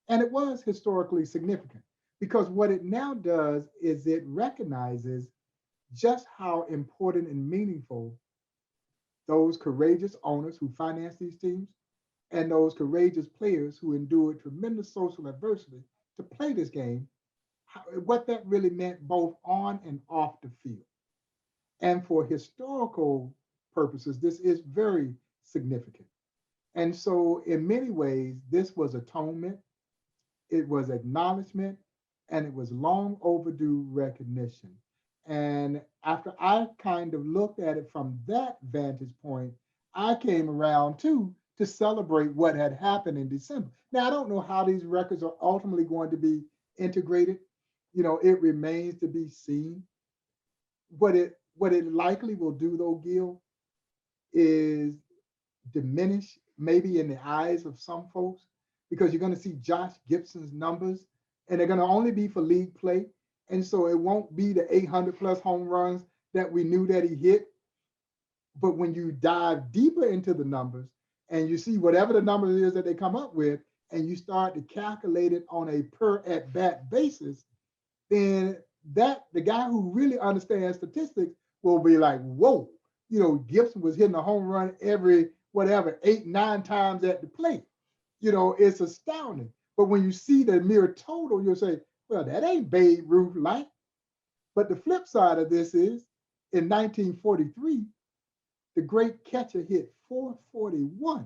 And it was historically significant because what it now does is it recognizes just how important and meaningful those courageous owners who finance these teams and those courageous players who endured tremendous social adversity to play this game, what that really meant both on and off the field. And for historical purposes, this is very significant. And so in many ways, this was atonement, it was acknowledgement, and it was long overdue recognition. And after I kind of looked at it from that vantage point, I came around too to celebrate what had happened in December. Now, I don't know how these records are ultimately going to be integrated. You know, it remains to be seen. What it likely will do, though, Gil, is diminish maybe in the eyes of some folks, because you're going to see Josh Gibson's numbers, and they're going to only be for league play. And so it won't be the 800 plus home runs that we knew that he hit. But when you dive deeper into the numbers and you see whatever the number is that they come up with, and you start to calculate it on a per at bat basis, then the guy who really understands statistics will be like, whoa, you know, Gibson was hitting a home run every 8, 9 times at the plate. You know, it's astounding. But when you see the mere total, you'll say, well, that ain't Babe Ruth like. But the flip side of this is, in 1943, the great catcher hit 441,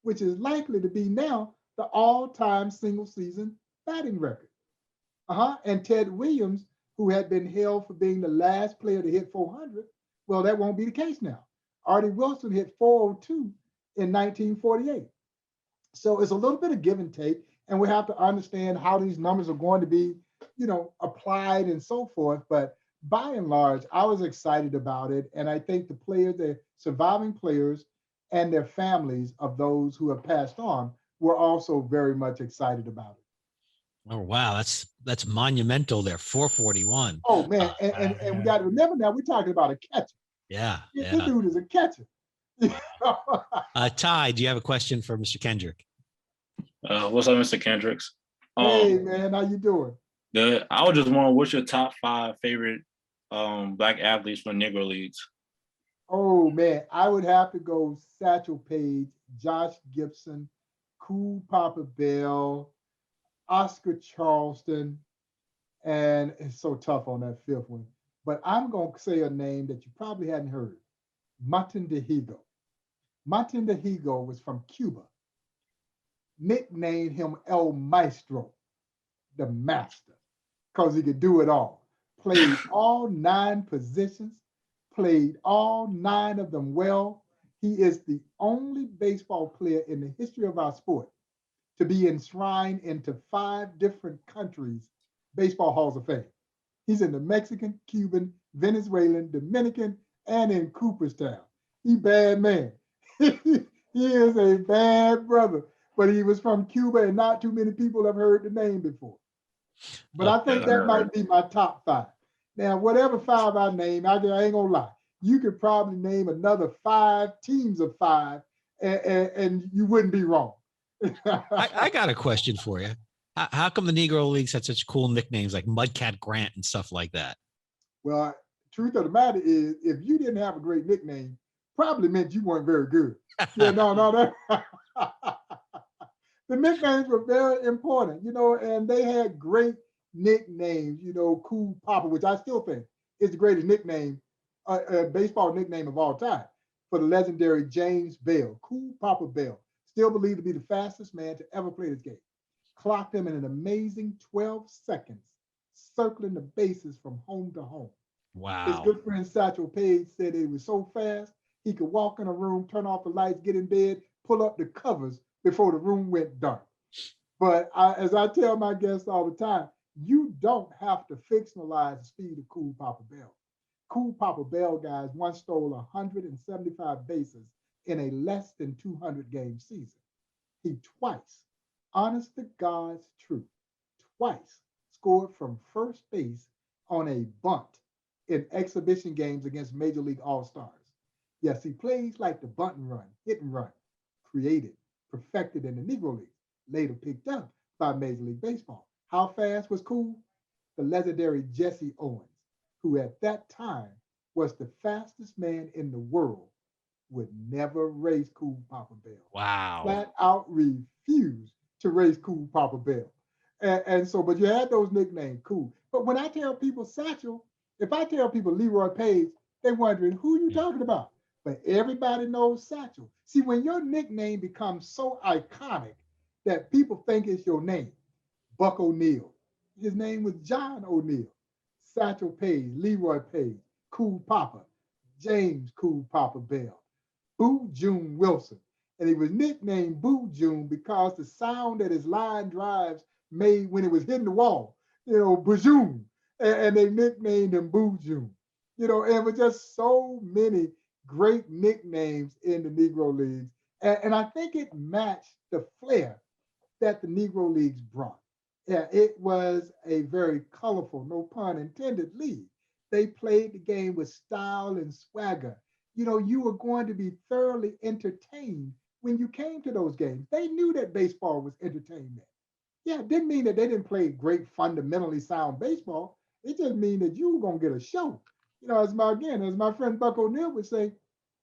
which is likely to be now the all-time single season batting record. And Ted Williams, who had been hailed for being the last player to hit 400, well, that won't be the case now. Artie Wilson hit 402 in 1948. So it's a little bit of give and take, and we have to understand how these numbers are going to be, you know, applied and so forth. But by and large, I was excited about it. And I think the players, the surviving players and their families of those who have passed on were also very much excited about it. Oh, wow. That's monumental there. 441. Oh, man. And we got to remember now, we're talking about a catcher. Yeah. This dude is a catcher. Ty, do you have a question for Mr. Kendrick? What's up, Mr. Kendricks? Hey, man, how you doing? Good. I was just wondering, what's your top 5 favorite Black athletes from Negro leagues? Oh, man, I would have to go Satchel Paige, Josh Gibson, Cool Papa Bell, Oscar Charleston, and it's so tough on that 5th one. But I'm going to say a name that you probably hadn't heard, Martin de Higo. Martin de Higo was from Cuba. Nicknamed him El Maestro, the master, because he could do it all. Played all 9 positions, played all 9 of them well. He is the only baseball player in the history of our sport to be enshrined into 5 different countries' baseball halls of fame. He's in the Mexican, Cuban, Venezuelan, Dominican, and in Cooperstown. He bad man. He is a bad brother, but he was from Cuba and not too many people have heard the name before. But I think that might be my top 5. Now, whatever 5 I name, I ain't gonna lie. You could probably name another 5 teams of 5 and you wouldn't be wrong. I got a question for you. How come the Negro Leagues had such cool nicknames like Mudcat Grant and stuff like that? Well, truth of the matter is, if you didn't have a great nickname, probably meant you weren't very good. Yeah, no. The nicknames were very important, you know, and they had great nicknames, you know, Cool Papa, which I still think is the greatest nickname, baseball nickname of all time. for the legendary James Bell, Cool Papa Bell, still believed to be the fastest man to ever play this game. Clocked him in an amazing 12 seconds, circling the bases from home to home. His Wow. good friend Satchel Paige said he was so fast, he could walk in a room, turn off the lights, get in bed, pull up the covers before the room went dark. But as I tell my guests all the time, you don't have to fictionalize the speed of Cool Papa Bell. Cool Papa Bell, guys, once stole 175 bases in a less than 200 game season. He twice, honest to God's truth, twice scored from first base on a bunt in exhibition games against Major League All-Stars. Yes, he plays like the bunt and run, hit and run, created, perfected in the Negro League, later picked up by Major League Baseball. How fast was Cool? The legendary Jesse Owens, who at that time was the fastest man in the world, would never race Cool Papa Bell. Wow. Flat out refused to race Cool Papa Bell. And so, but you had those nicknames, Cool. But when I tell people Satchel, if I tell people Leroy Page, they're wondering who you talking about. But everybody knows Satchel. See, when your nickname becomes so iconic that people think it's your name, Buck O'Neil, his name was John O'Neil, Satchel Paige, Leroy Page, Cool Papa, James Cool Papa Bell, Boo June Wilson. And he was nicknamed Boo June because the sound that his line drives made when it was hitting the wall, Bajoon. And they nicknamed him Boo June. And with just so many great nicknames in the Negro Leagues. And I think it matched the flair that the Negro Leagues brought. Yeah, it was a very colorful, no pun intended, league. They played the game with style and swagger. You were going to be thoroughly entertained when you came to those games. They knew that baseball was entertainment. Yeah, it didn't mean that they didn't play great, fundamentally sound baseball. It just mean that you were going to get a show. As my friend Buck O'Neil would say,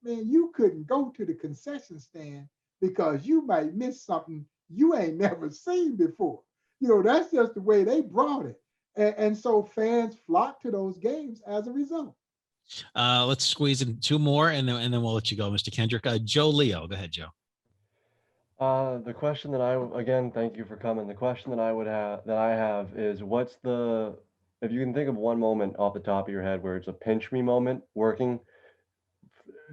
man, you couldn't go to the concession stand because you might miss something you ain't never seen before. That's just the way they brought it. And so fans flocked to those games as a result. Let's squeeze in two more and then we'll let you go, Mr. Kendrick. Joe Leo. Go ahead, Joe. The question that again, thank you for coming. The question that I have is if you can think of one moment off the top of your head where it's a pinch me moment working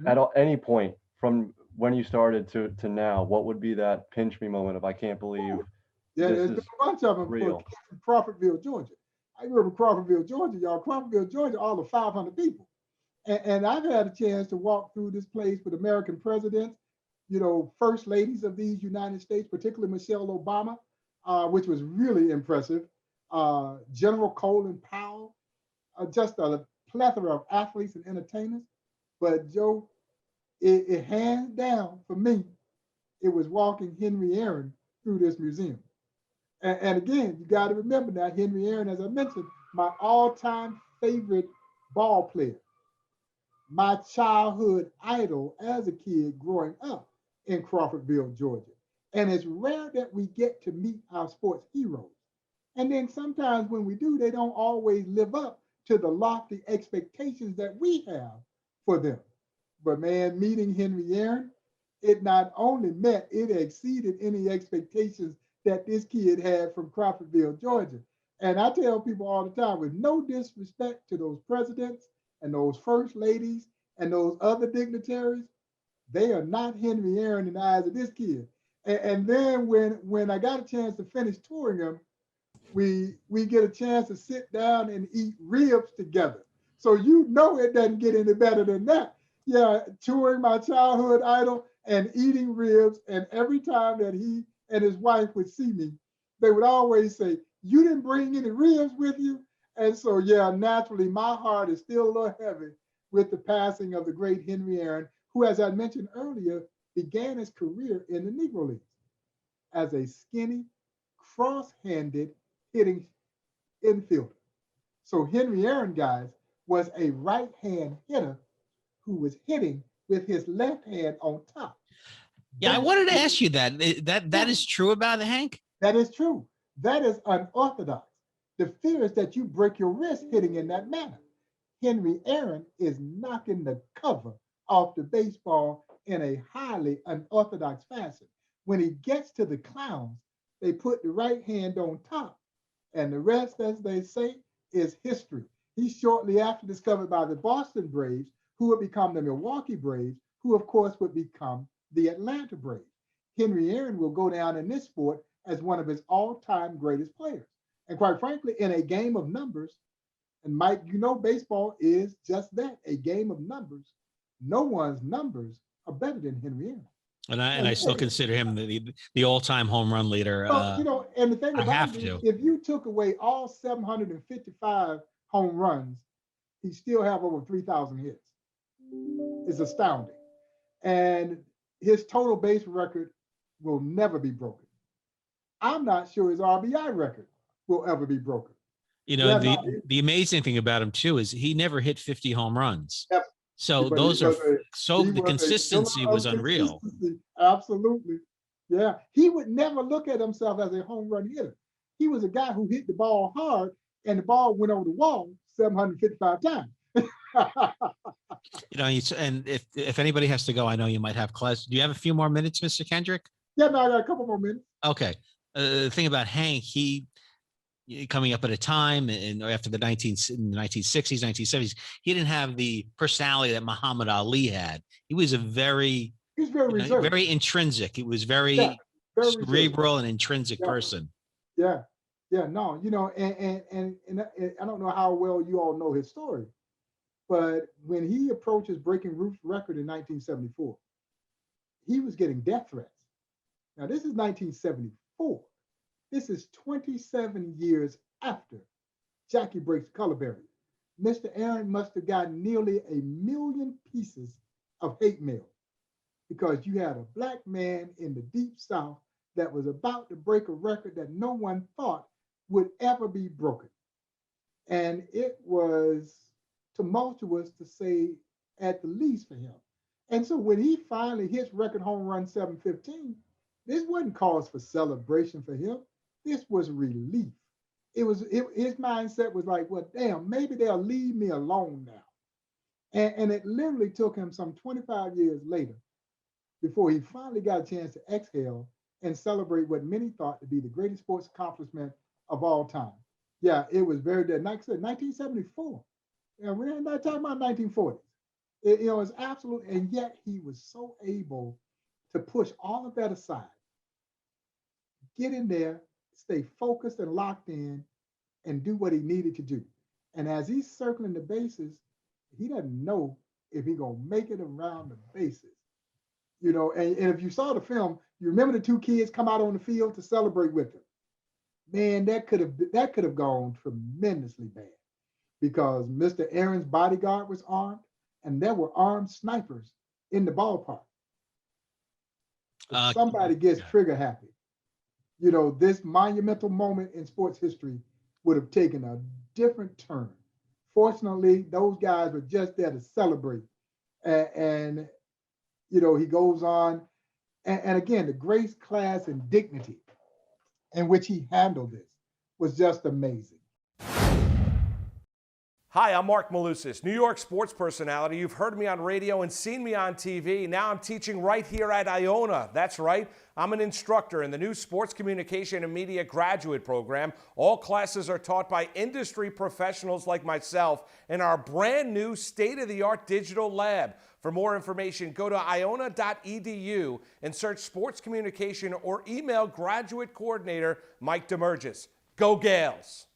at any point from when you started to now, what would be that pinch me moment of I can't believe there's been a bunch of them real. From Crawfordville, Georgia. I grew up in Crawfordville, Georgia, y'all. Crawfordville, Georgia, all of 500 people. And I've had a chance to walk through this place with American presidents, first ladies of these United States, particularly Michelle Obama, which was really impressive. General Colin Powell, just a plethora of athletes and entertainers. But Joe, it hands down for me, it was walking Henry Aaron through this museum. And again, you got to remember now, Henry Aaron, as I mentioned, my all-time favorite ball player, my childhood idol as a kid growing up in Crawfordville, Georgia. And it's rare that we get to meet our sports heroes. And then sometimes when we do, they don't always live up to the lofty expectations that we have for them. But man, meeting Henry Aaron, it not only met, it exceeded any expectations that this kid had from Crawfordville, Georgia. And I tell people all the time, with no disrespect to those presidents and those first ladies and those other dignitaries, they are not Henry Aaron in the eyes of this kid. And then when I got a chance to finish touring him, we get a chance to sit down and eat ribs together. So it doesn't get any better than that. Yeah, touring my childhood idol and eating ribs. And every time that he and his wife would see me, they would always say, "You didn't bring any ribs with you?" And so, yeah, naturally, my heart is still a little heavy with the passing of the great Henry Aaron, who, as I mentioned earlier, began his career in the Negro Leagues as a skinny, cross-handed hitting infielder. So Henry Aaron, guys, was a right-hand hitter who was hitting with his left hand on top. Yeah, I wanted to ask you that. That is true about Hank? That is true. That is unorthodox. The fear is that you break your wrist hitting in that manner. Henry Aaron is knocking the cover off the baseball in a highly unorthodox fashion. When he gets to the clowns, they put the right hand on top, and the rest, as they say, is history. He's shortly after discovered by the Boston Braves, who would become the Milwaukee Braves, who of course would become the Atlanta Braves. Henry Aaron will go down in this sport as one of his all-time greatest players. And quite frankly, in a game of numbers, and Mike, you know baseball is just that, a game of numbers. No one's numbers are better than Henry Aaron. And I still consider him the all-time home run leader. Well, you know, and the thing I about have it, to. if you took away all 755 home runs, he still have over 3,000 hits. It's astounding. And his total base record will never be broken. I'm not sure his RBI record will ever be broken. You know, the amazing thing about him too is he never hit 50 home runs. Yep. So But those he are was a- so he the was a consistency killer was of unreal. consistency. Absolutely. Yeah. He would never look at himself as a home run hitter. He was a guy who hit the ball hard and the ball went over the wall 755 times. You know, and if anybody has to go, I know you might have class. Do you have a few more minutes, Mr. Kendrick? Yeah, no, I got a couple more minutes. Okay. The thing about Hank, he coming up at a time and after the 1960s, 1970s, he didn't have the personality that Muhammad Ali had. He was a very, He's very reserved. very intrinsic. He was very Yeah, very reserved. cerebral and intrinsic Yeah. person. Yeah, yeah, no, you know, and I don't know how well you all know his story, but when he approaches breaking Roof's record in 1974, he was getting death threats. Now, this is 1974. This is 27 years after Jackie breaks color barrier. Mr. Aaron must have gotten nearly 1 million pieces of hate mail because you had a black man in the deep South that was about to break a record that no one thought would ever be broken. And it was tumultuous to say at the least for him. And so when he finally hits record home run 715, this wasn't cause for celebration for him. This was relief. His mindset was like, well, damn, maybe they'll leave me alone now. And it literally took him some 25 years later before he finally got a chance to exhale and celebrate what many thought to be the greatest sports accomplishment of all time. Yeah, it was very dead. Like I said, 1974. We're not talking about 1940s. It's absolute, and yet he was so able to push all of that aside, get in there, stay focused and locked in, and do what he needed to do. And as he's circling the bases, he doesn't know if he's gonna make it around the bases. You know, and if you saw the film, you remember the two kids come out on the field to celebrate with him. Man, that could have gone tremendously bad because Mr. Aaron's bodyguard was armed, and there were armed snipers in the ballpark. If somebody gets trigger happy, you know, this monumental moment in sports history would have taken a different turn. Fortunately, those guys were just there to celebrate. And you know, he goes on. And again, the grace, class, and dignity in which he handled this was just amazing. Hi, I'm Mark Malusis, New York sports personality. You've heard me on radio and seen me on TV. Now I'm teaching right here at Iona. That's right. I'm an instructor in the new Sports Communication and Media graduate program. All classes are taught by industry professionals like myself in our brand new state-of-the-art digital lab. For more information, go to iona.edu and search sports communication or email graduate coordinator Mike Demergis. Go Gales!